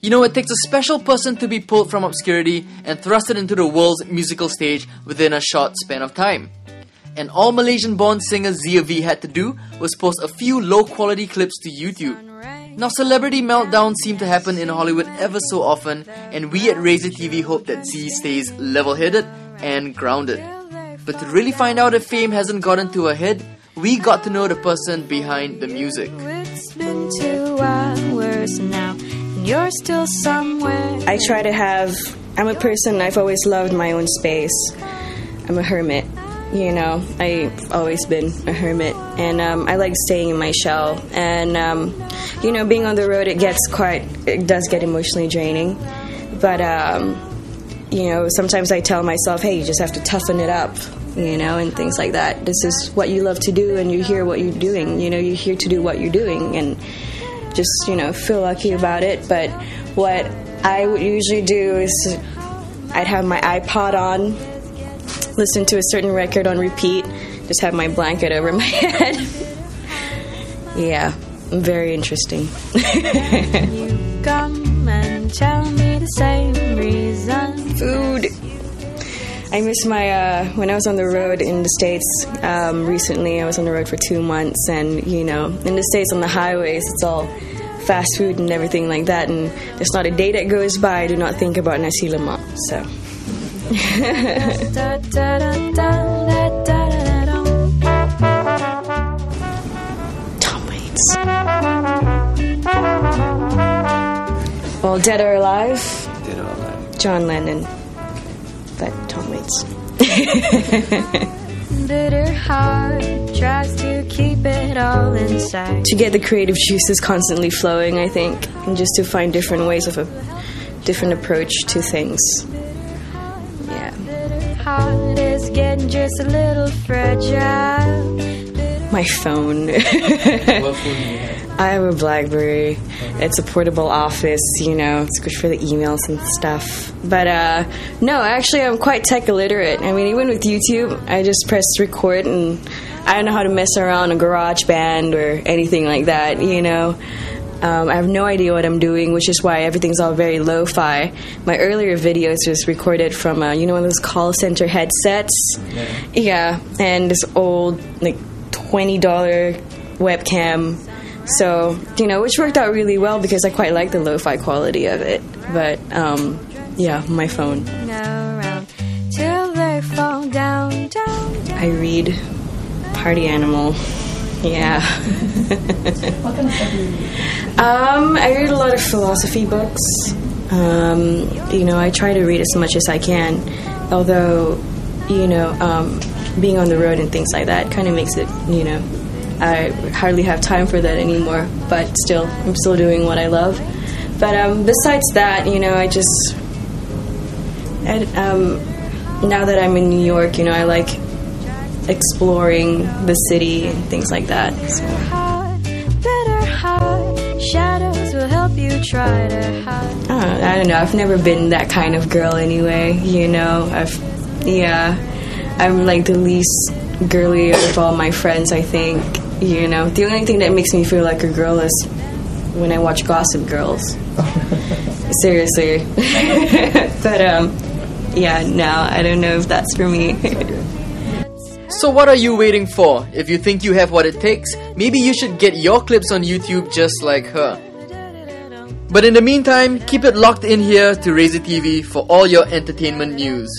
You know, it takes a special person to be pulled from obscurity and thrusted into the world's musical stage within a short span of time. And all Malaysian-born singer Zee Avi had to do was post a few low-quality clips to YouTube. Now, celebrity meltdowns seem to happen in Hollywood ever so often, and we at Razor TV hope that Zee stays level-headed and grounded. But to really find out if fame hasn't gotten to her head, we got to know the person behind the music. It's been 2 hours now, and you're still somewhere. I try to I'm a person, I've always loved my own space. I'm a hermit. You know, I've always been a hermit, and I like staying in my shell. And you know, being on the road, it does get emotionally draining. But you know, sometimes I tell myself, hey, you just have to toughen it up, you know, and things like that. This is what you love to do, and you're here what you're doing. You know, you're here to do what you're doing, and just, you know, feel lucky about it. But what I would usually do is I'd have my iPod on, listen to a certain record on repeat, just have my blanket over my head. Yeah, very interesting. You come and tell me the same reason. Food. I miss my, when I was on the road in the States recently, I was on the road for 2 months, and, you know, in the States on the highways, it's all fast food and everything like that, and there's not a day that goes by I do not think about nasi lemak, so. Tom Waits. Well, dead or alive? Dead or alive. John Lennon. But Tom Waits. Bitter heart tries to keep it all inside. To get the creative juices constantly flowing, I think, and just to find different ways of a different approach to things. Yeah. Heart is getting just a little fragile. My phone. What phone do you have? I have a BlackBerry. It's a portable office, you know, it's good for the emails and stuff. But no, actually I'm quite tech illiterate. I mean, even with YouTube, I just press record and I don't know how to mess around a GarageBand or anything like that, you know. I have no idea what I'm doing, which is why everything's all very lo-fi. My earlier videos was recorded from, you know, one of those call center headsets? Yeah, and this old, like, $20 webcam. So, you know, which worked out really well because I quite like the lo-fi quality of it. But, yeah, my phone. Around till they fall down, down. I read Party Animal. Yeah. What kind of stuff do you read? I read a lot of philosophy books. You know, I try to read as much as I can. Although, you know, being on the road and things like that kind of makes it, you know, I hardly have time for that anymore, but still, I'm still doing what I love. But besides that, you know, now that I'm in New York, you know, I like exploring the city and things like that. So. Bitter heart, shadows will help you try to hide. I don't know, I've never been that kind of girl anyway, you know. I'm like the least girly of all my friends, I think. You know, the only thing that makes me feel like a girl is when I watch Gossip Girls. Seriously. But, yeah, no, I don't know if that's for me. So what are you waiting for? If you think you have what it takes, maybe you should get your clips on YouTube just like her. But in the meantime, keep it locked in here to Razor TV for all your entertainment news.